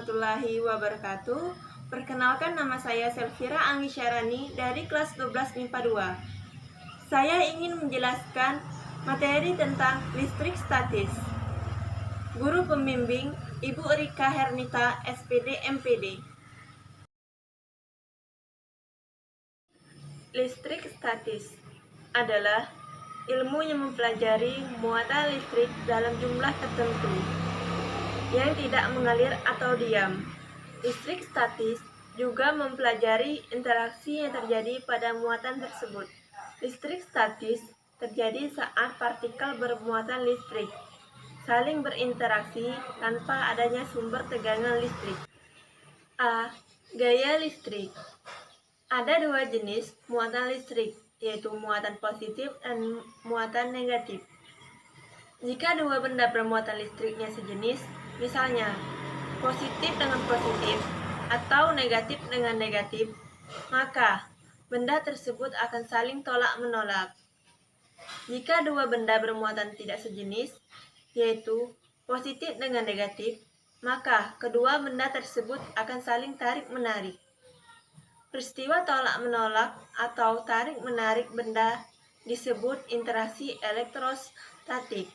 warahmatullahi wabarakatuh. Perkenalkan, nama saya Selvira Anggi Syarani dari kelas 12 MIPA 2. Saya ingin menjelaskan materi tentang listrik statis. Guru pembimbing Ibu Rika Hernita, SPD MPD. Listrik statis adalah ilmu yang mempelajari muatan listrik dalam jumlah tertentu yang tidak mengalir atau diam. Listrik statis juga mempelajari interaksi yang terjadi pada muatan tersebut. Listrik statis terjadi saat partikel bermuatan listrik saling berinteraksi tanpa adanya sumber tegangan listrik. A. Gaya listrik. Ada dua jenis muatan listrik, yaitu muatan positif dan muatan negatif. Jika dua benda bermuatan listriknya sejenis, misalnya positif dengan positif atau negatif dengan negatif, maka benda tersebut akan saling tolak-menolak. Jika dua benda bermuatan tidak sejenis, yaitu positif dengan negatif, maka kedua benda tersebut akan saling tarik-menarik. Peristiwa tolak-menolak atau tarik-menarik benda disebut interaksi elektrostatik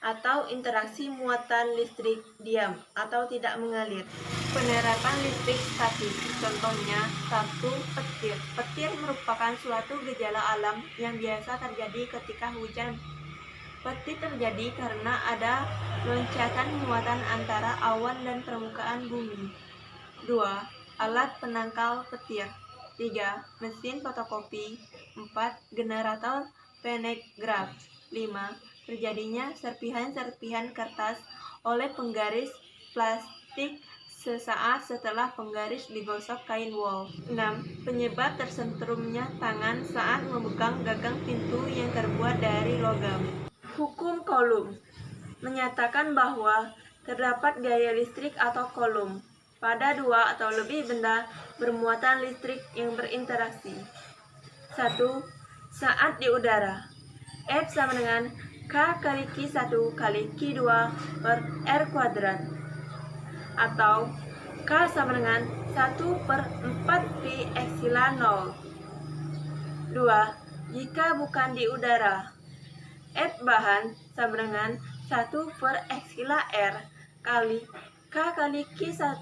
atau interaksi muatan listrik diam atau tidak mengalir. Penerapan listrik statis, contohnya 1. Petir. Petir merupakan suatu gejala alam yang biasa terjadi ketika hujan. Petir terjadi karena ada loncatan muatan antara awan dan permukaan bumi. 2. Alat penangkal petir. 3. Mesin fotokopi. 4. Generator pantograf. 5. Terjadinya serpihan-serpihan kertas oleh penggaris plastik sesaat setelah penggaris digosok kain wol. 6. Penyebab tersentrumnya tangan saat memegang gagang pintu yang terbuat dari logam. Hukum Coulomb menyatakan bahwa terdapat gaya listrik atau Coulomb pada dua atau lebih benda bermuatan listrik yang berinteraksi. 1. Saat di udara, F sama dengan K kali Q1 kali Q2 per R kuadrat, atau K sama dengan 1/4 pi epsilon 0. 2. Jika bukan di udara, F bahan sama dengan 1/epsilon R kali K kali Q1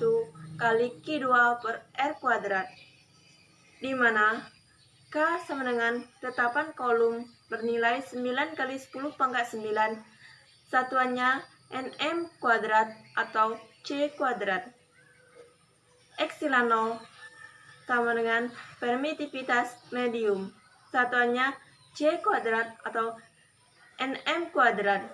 kali Q2 per R kuadrat, di mana K sama dengan tetapan Coulomb bernilai 9 kali 10 pangkat 9, satuannya Nm kuadrat atau C kuadrat. Epsilon 0 sama dengan permitivitas medium, satuannya C kuadrat atau Nm kuadrat,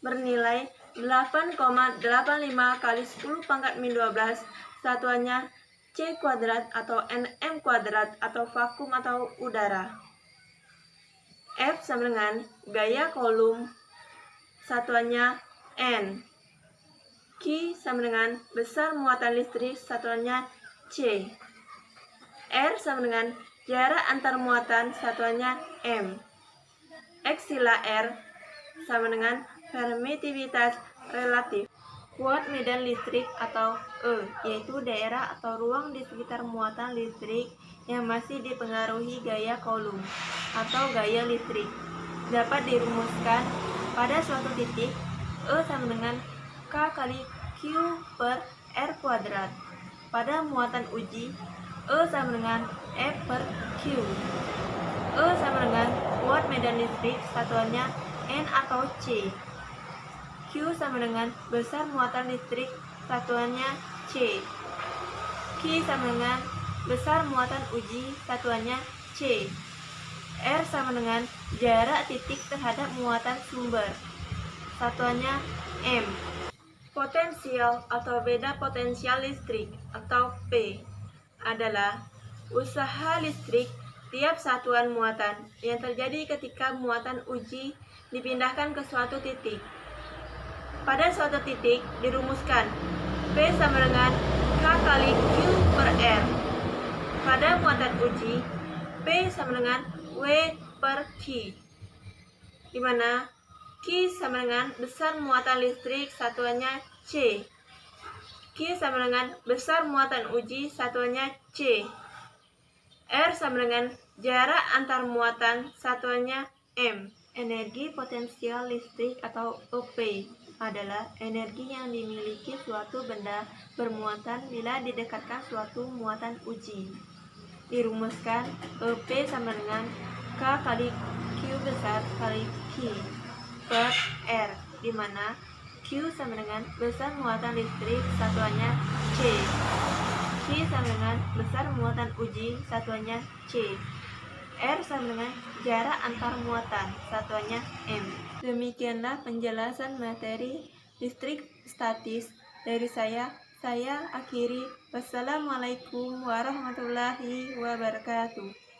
bernilai 8,85 kali 10 pangkat min 12, satuannya C kuadrat atau Nm kuadrat atau vakum atau udara. F sama dengan gaya Coulomb, satuannya N. Q sama dengan besar muatan listrik, satuannya C. R sama dengan jarak antar muatan, satuannya M. Epsilon R sama dengan permitivitas relatif. Kuat medan listrik atau E, yaitu daerah atau ruang di sekitar muatan listrik yang masih dipengaruhi gaya Coulomb atau gaya listrik, dapat dirumuskan pada suatu titik E sama dengan K kali Q per R kuadrat. Pada muatan uji, E sama dengan F per Q. E sama dengan kuat medan listrik, satuannya N atau C. Q sama dengan besar muatan listrik, satuannya C. Q sama dengan besar muatan uji, satuannya C. R sama dengan jarak titik terhadap muatan sumber, satuannya M. Potensial atau beda potensial listrik atau P adalah usaha listrik tiap satuan muatan yang terjadi ketika muatan uji dipindahkan ke suatu titik. Pada suatu titik dirumuskan P sama dengan K kali Q per R. Pada muatan uji, P sama dengan W per Q, di mana Q sama dengan besar muatan listrik, satuannya C. Q sama dengan besar muatan uji, satuannya C. R sama dengan jarak antar muatan, satuannya M. Energi potensial listrik atau OP adalah energi yang dimiliki suatu benda bermuatan bila didekatkan suatu muatan uji. Dirumuskan OP sama dengan K kali Q besar kali Q per R, di mana Q sama dengan besar muatan listrik, satuannya C. Q sama dengan besar muatan uji, satuannya C. R sama dengan jarak antar muatan, satuannya M. Demikianlah penjelasan materi listrik statis dari saya. Saya akhiri. Wassalamualaikum warahmatullahi wabarakatuh.